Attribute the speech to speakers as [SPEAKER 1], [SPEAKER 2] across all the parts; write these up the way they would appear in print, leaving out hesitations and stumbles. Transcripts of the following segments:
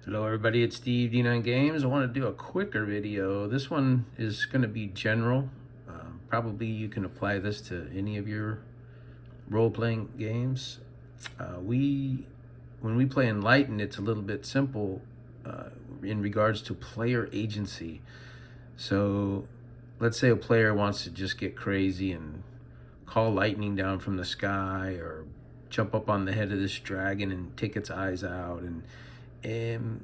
[SPEAKER 1] Hello everybody, it's Steve D9 Games. I want to do a quicker video. This one is going to be general. Probably you can apply this to any of your role-playing games. When we play Enlightened, it's a little bit simple in regards to player agency. So let's say a player wants to just get crazy and call lightning down from the sky, or jump up on the head of this dragon and take its eyes out. And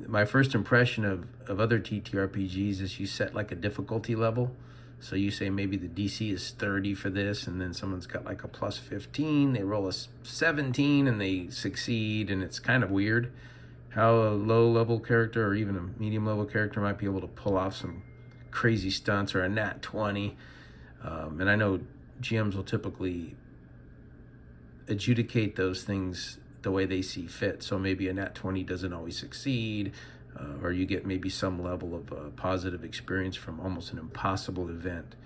[SPEAKER 1] my first impression of other TTRPGs is you set like a difficulty level. So you say maybe the DC is 30 for this, and then someone's got like a plus 15, they roll a 17 and they succeed, and it's kind of weird how a low level character or even a medium level character might be able to pull off some crazy stunts, or a nat 20. And I know GMs will typically adjudicate those things the way they see fit. So maybe a nat 20 doesn't always succeed, or you get maybe some level of positive experience from almost an impossible event.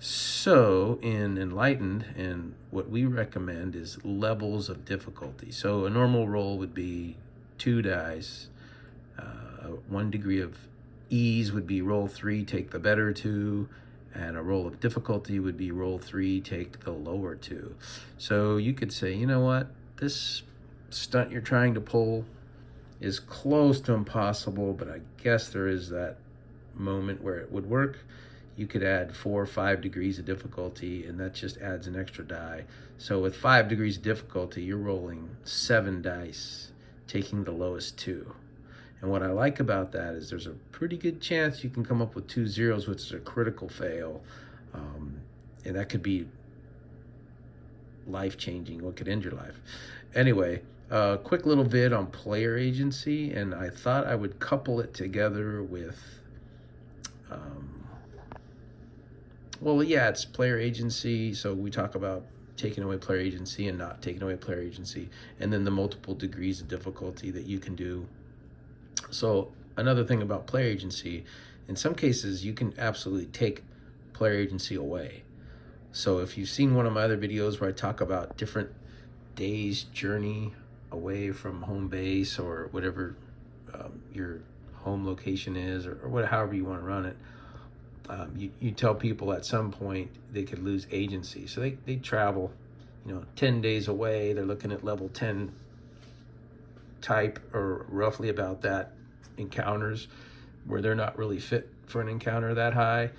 [SPEAKER 1] So in Enlightened, and what we recommend is levels of difficulty. So a normal roll would be 2 dice. 1 degree of ease would be roll 3, take the better 2. And a roll of difficulty would be roll 3, take the lower 2. So you could say, you know what, this stunt you're trying to pull is close to impossible, but I guess there is that moment where it would work. You could add 4 or 5 degrees of difficulty, and that just adds an extra die. So with 5 degrees of difficulty, you're rolling 7 dice, taking the lowest 2. And what I like about that is there's a pretty good chance you can come up with 2 zeros, which is a critical fail. And that could be life-changing, what could end your life. Anyway, a quick little vid on player agency, and I thought I would couple it together with, it's player agency. So we talk about taking away player agency and not taking away player agency, and then the multiple degrees of difficulty that you can do. So another thing about player agency, in some cases you can absolutely take player agency away. So if you've seen one of my other videos where I talk about different days journey away from home base, or whatever your home location is, or however you want to run it, you tell people at some point they could lose agency. So they travel 10 days away, they're looking at level 10 type, or roughly about that, encounters where they're not really fit for an encounter that high.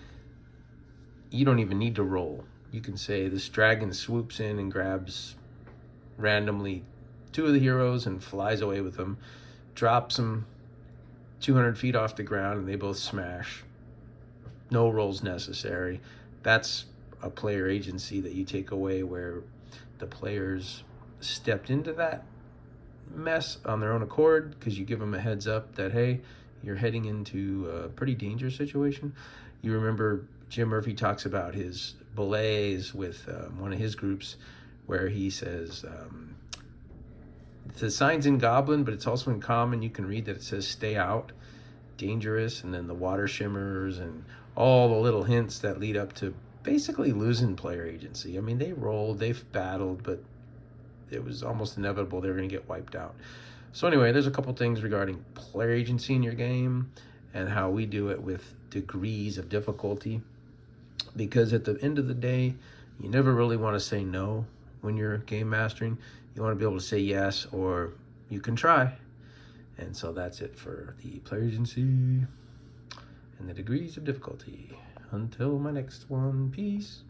[SPEAKER 1] You don't even need to roll. You can say this dragon swoops in and grabs randomly 2 of the heroes and flies away with them, drops them 200 feet off the ground, and they both smash. No rolls necessary. That's a player agency that you take away, where the players stepped into that mess on their own accord, because you give them a heads up that, hey, you're heading into a pretty dangerous situation. You remember Jim Murphy talks about his belays with one of his groups, where he says, the sign's in Goblin, but it's also in Common. You can read that it says stay out, dangerous, and then the water shimmers and all the little hints that lead up to basically losing player agency. I mean, they rolled, they've battled, but it was almost inevitable they were going to get wiped out. So anyway, there's a couple things regarding player agency in your game and how we do it with degrees of difficulty, because at the end of the day, you never really want to say no when you're game mastering. You want to be able to say yes, or you can try. And so that's it for the player agency and the degrees of difficulty. Until my next one, peace.